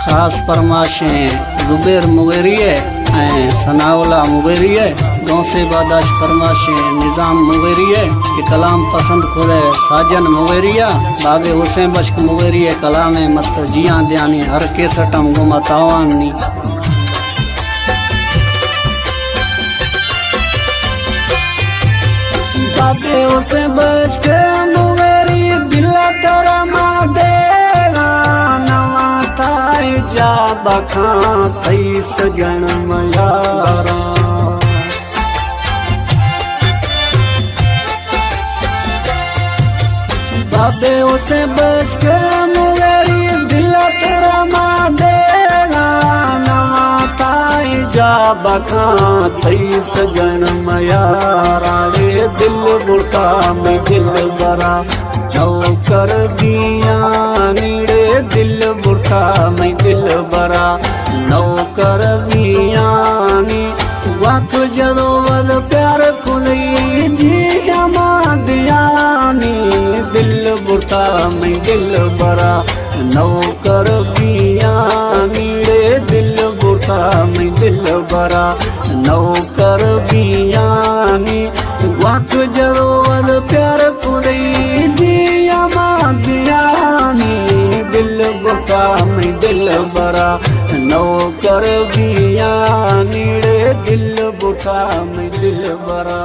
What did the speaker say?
सास परमाशे जुबेर मुगेरिये सनाउल्लाह मुगेरिये गौसे बादाश परमाशे निज़ाम मुगेरिये के कलाम पसंद खुदे साजन मुगेरिया बाबे हुसैन बश्क मुगेरिये कलाम मत जिया दयानी हर केसटम गुमा तावानी बाबे हुसैन बश्क मुगेरी दिला तोरा मा देगा नवा ताई जा बखा तई सजन मयारा बाबे हुसैन बश्क मुगेरी दिला तोरा मा देगा नवा ताई जा बखा तई सजन मयारा रे दिल बुड़का में दिल बरा नौकर दिया नीड़े दिल बुड़का में दिल बरा नौकर दिया नी वक्त जदों वल प्यार खुदी जी अमा दियानी दिल बुड़का में दिल बरा नौकर दिया नीड़े दिल बुड़का में दिल बरा नौकर दिया नी वक्त जदों वल प्यार खुदी जी अमा दियानी दिल बुड़का में दिल बरा नौकर दिया नीड़े दिल बुड़का में दिल बरा।